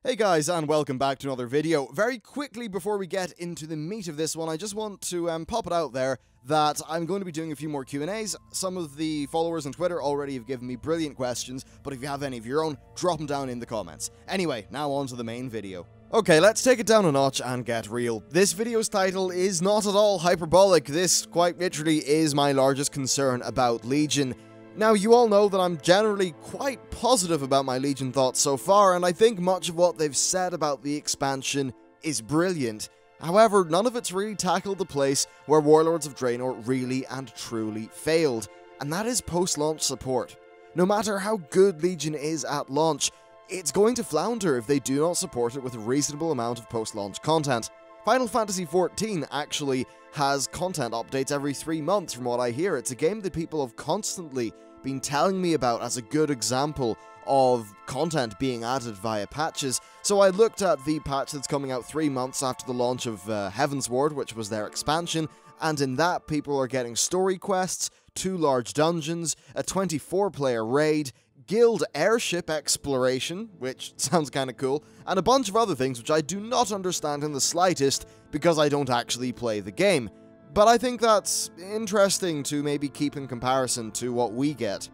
Hey guys, and welcome back to another video. Very quickly before we get into the meat of this one, I just want to pop it out there that I'm going to be doing a few more Q&As. Some of the followers on Twitter already have given me brilliant questions, but if you have any of your own, drop them down in the comments. Anyway, now on to the main video. Okay, let's take it down a notch and get real. This video's title is not at all hyperbolic. This, quite literally, is my largest concern about Legion. Now, you all know that I'm generally quite positive about my Legion thoughts so far, and I think much of what they've said about the expansion is brilliant. However, none of it's really tackled the place where Warlords of Draenor really and truly failed, and that is post-launch support. No matter how good Legion is at launch, it's going to flounder if they do not support it with a reasonable amount of post-launch content. Final Fantasy XIV actually has content updates every 3 months from what I hear. It's a game that people have constantly been telling me about as a good example of content being added via patches. So I looked at the patch that's coming out 3 months after the launch of Heavensward, which was their expansion, and in that people are getting story quests, 2 large dungeons, a 24-player raid, guild airship exploration, which sounds kinda cool, and a bunch of other things which I do not understand in the slightest because I don't actually play the game. But I think that's interesting to maybe keep in comparison to what we get.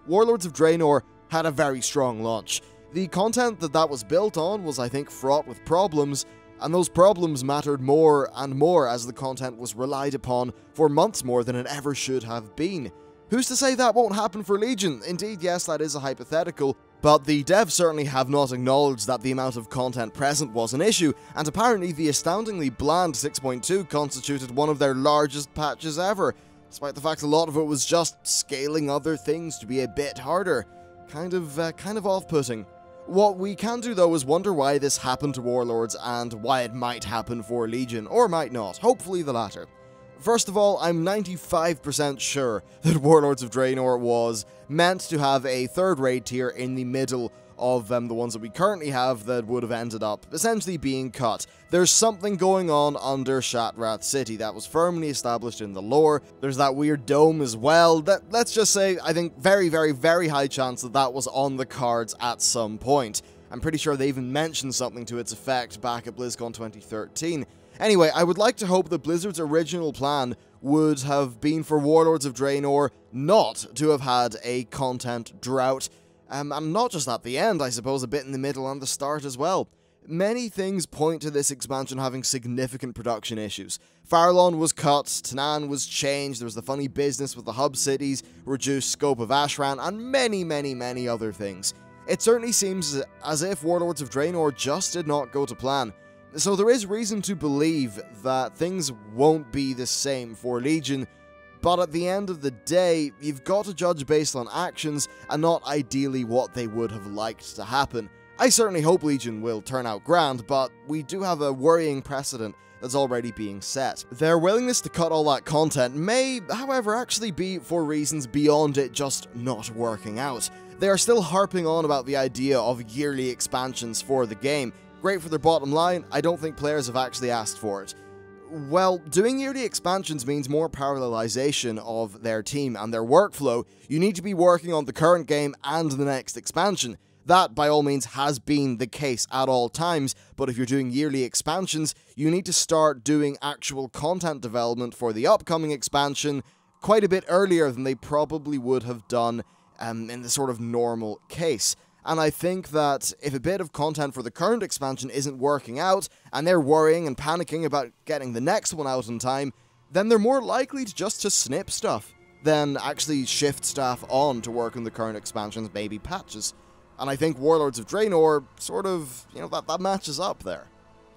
Warlords of Draenor had a very strong launch. The content that was built on was, I think, fraught with problems, and those problems mattered more and more as the content was relied upon for months more than it ever should have been. Who's to say that won't happen for Legion? Indeed, yes, that is a hypothetical, but the devs certainly have not acknowledged that the amount of content present was an issue, and apparently the astoundingly bland 6.2 constituted one of their largest patches ever, despite the fact a lot of it was just scaling other things to be a bit harder. Kind of off-putting. What we can do though is wonder why this happened to Warlords and why it might happen for Legion, or might not, hopefully the latter. First of all, I'm 95% sure that Warlords of Draenor was meant to have a third raid tier in the middle of the ones that we currently have that would have ended up essentially being cut. There's something going on under Shattrath City that was firmly established in the lore. There's that weird dome as well. Let's just say, I think very, very, very high chance that that was on the cards at some point. I'm pretty sure they even mentioned something to its effect back at BlizzCon 2013. Anyway, I would like to hope that Blizzard's original plan would have been for Warlords of Draenor not to have had a content drought, and not just at the end, I suppose a bit in the middle and the start as well. Many things point to this expansion having significant production issues. Farallon was cut, Tanaan was changed, there was the funny business with the hub cities, reduced scope of Ashran, and many, many, many other things. It certainly seems as if Warlords of Draenor just did not go to plan. So there is reason to believe that things won't be the same for Legion, but at the end of the day, you've got to judge based on actions and not ideally what they would have liked to happen. I certainly hope Legion will turn out grand, but we do have a worrying precedent that's already being set. Their willingness to cut all that content may, however, actually be for reasons beyond it just not working out. They are still harping on about the idea of yearly expansions for the game. Great for their bottom line, I don't think players have actually asked for it. Well, doing yearly expansions means more parallelization of their team and their workflow. You need to be working on the current game and the next expansion. That, by all means, has been the case at all times, but if you're doing yearly expansions, you need to start doing actual content development for the upcoming expansion quite a bit earlier than they probably would have done in the sort of normal case. And I think that if a bit of content for the current expansion isn't working out, and they're worrying and panicking about getting the next one out in time, then they're more likely to snip stuff than actually shift staff on to work on the current expansion's maybe patches. And I think Warlords of Draenor sort of, that matches up there.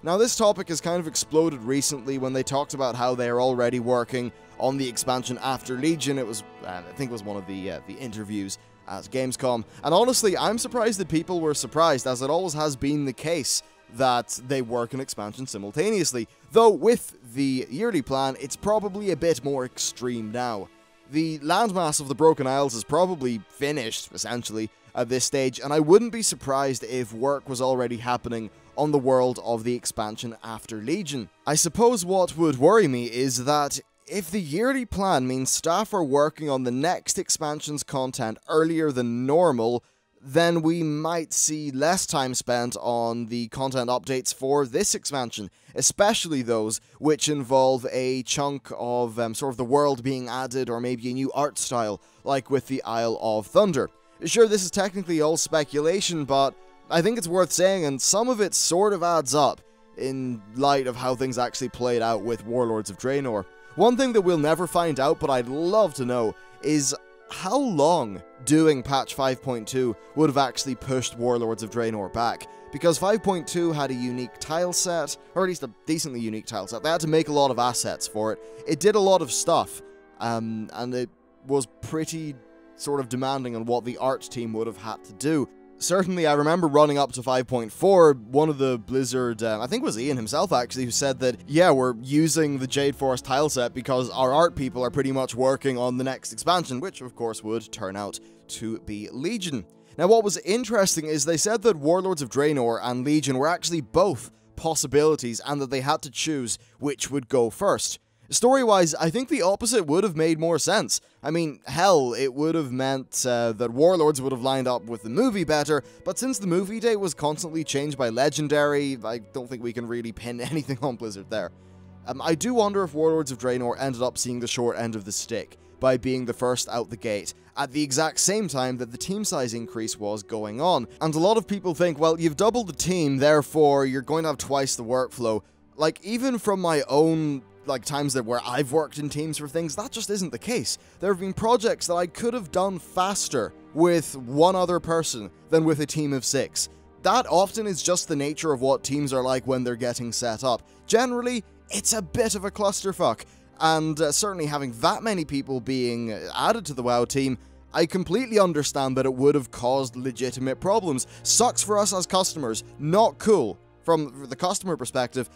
Now this topic has kind of exploded recently when they talked about how they are already working on the expansion after Legion. It was, I think it was one of the interviews at Gamescom, and honestly, I'm surprised that people were surprised, as it always has been the case that they work on expansion simultaneously, though with the yearly plan, it's probably a bit more extreme now. The landmass of the Broken Isles is probably finished, essentially, at this stage, and I wouldn't be surprised if work was already happening on the world of the expansion after Legion. I suppose what would worry me is that if the yearly plan means staff are working on the next expansion's content earlier than normal, then we might see less time spent on the content updates for this expansion, especially those which involve a chunk of sort of the world being added or maybe a new art style, like with the Isle of Thunder. Sure, this is technically all speculation, but I think it's worth saying, and some of it sort of adds up in light of how things actually played out with Warlords of Draenor. One thing that we'll never find out, but I'd love to know, is how long doing patch 5.2 would have actually pushed Warlords of Draenor back. Because 5.2 had a unique tile set, or at least a decently unique tile set. They had to make a lot of assets for it. It did a lot of stuff, and it was pretty sort of demanding on what the art team would have had to do. Certainly, I remember running up to 5.4, one of the Blizzard, I think it was Ian himself actually, who said that, yeah, we're using the Jade Forest tile set because our art people are pretty much working on the next expansion, which of course would turn out to be Legion. Now, what was interesting is they said that Warlords of Draenor and Legion were actually both possibilities and that they had to choose which would go first. Story-wise, I think the opposite would have made more sense. I mean, hell, it would have meant that Warlords would have lined up with the movie better, but since the movie date was constantly changed by Legendary, I don't think we can really pin anything on Blizzard there. I do wonder if Warlords of Draenor ended up seeing the short end of the stick by being the first out the gate, at the exact same time that the team size increase was going on. And a lot of people think, well, you've doubled the team, therefore you're going to have twice the workflow. Like, even from my own times where I've worked in teams for things, that just isn't the case. There have been projects that I could have done faster with one other person than with a team of 6. That often is just the nature of what teams are like when they're getting set up. Generally, it's a bit of a clusterfuck, and certainly having that many people being added to the WoW team, I completely understand that it would have caused legitimate problems. Sucks for us as customers, not cool from the customer perspective,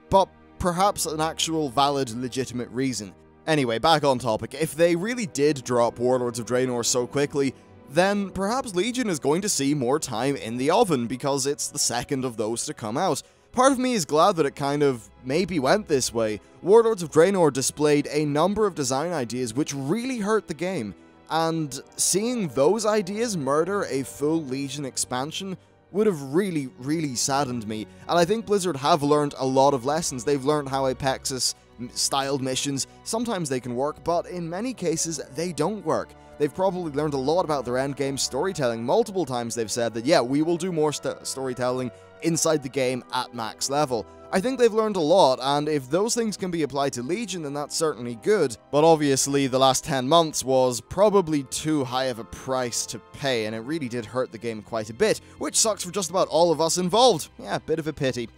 but perhaps an actual valid, legitimate reason. Anyway, back on topic. If they really did drop Warlords of Draenor so quickly, then perhaps Legion is going to see more time in the oven because it's the second of those to come out. Part of me is glad that it kind of maybe went this way. Warlords of Draenor displayed a number of design ideas which really hurt the game, and seeing those ideas murder a full Legion expansion would have really, really saddened me. And I think Blizzard have learned a lot of lessons. They've learned how Apexis-styled missions, sometimes they can work, but in many cases, they don't work. They've probably learned a lot about their endgame storytelling. Multiple times they've said that, yeah, we will do more storytelling inside the game at max level. I think they've learned a lot, and if those things can be applied to Legion, then that's certainly good. But obviously, the last 10 months was probably too high of a price to pay, and it really did hurt the game quite a bit, which sucks for just about all of us involved. Yeah, bit of a pity.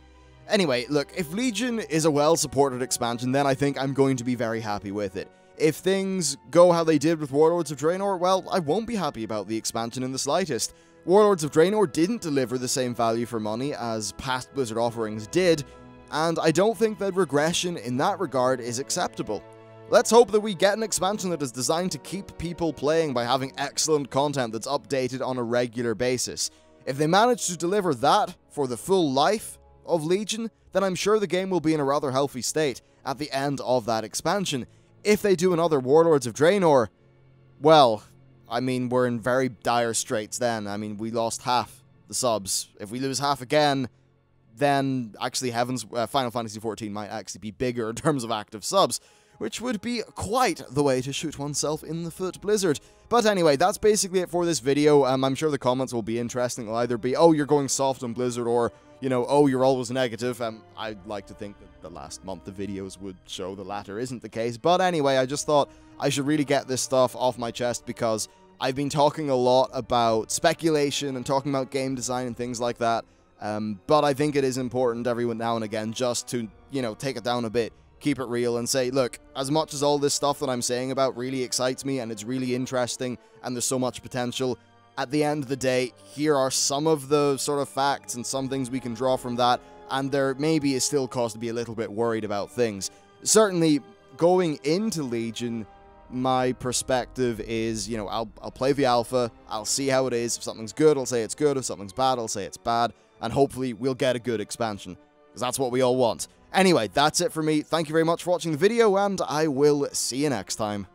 Anyway, look, if Legion is a well-supported expansion, then I think I'm going to be very happy with it. If things go how they did with Warlords of Draenor, well, I won't be happy about the expansion in the slightest. Warlords of Draenor didn't deliver the same value for money as past Blizzard offerings did, and I don't think that regression in that regard is acceptable. Let's hope that we get an expansion that is designed to keep people playing by having excellent content that's updated on a regular basis. If they manage to deliver that for the full life of Legion, then I'm sure the game will be in a rather healthy state at the end of that expansion. If they do another Warlords of Draenor, well, I mean, we're in very dire straits then. I mean, we lost half the subs. If we lose half again, then actually Final Fantasy XIV might actually be bigger in terms of active subs, which would be quite the way to shoot oneself in the foot, Blizzard. But anyway, that's basically it for this video. I'm sure the comments will be interesting. It'll either be, oh, you're going soft on Blizzard, or, you know, oh, you're always negative. I'd like to think that the last month of videos would show the latter isn't the case. But anyway, I just thought I should really get this stuff off my chest because I've been talking a lot about speculation and talking about game design and things like that. But I think it is important every now and again just to, you know, take it down a bit, keep it real, and say, look, as much as all this stuff that I'm saying about really excites me and it's really interesting and there's so much potential, at the end of the day, here are some of the sort of facts and some things we can draw from that, and there maybe is still cause to be a little bit worried about things. Certainly, going into Legion, my perspective is, you know, I'll play the alpha, I'll see how it is. If something's good, I'll say it's good. If something's bad, I'll say it's bad. And hopefully we'll get a good expansion, because that's what we all want. Anyway, that's it for me. Thank you very much for watching the video, and I will see you next time.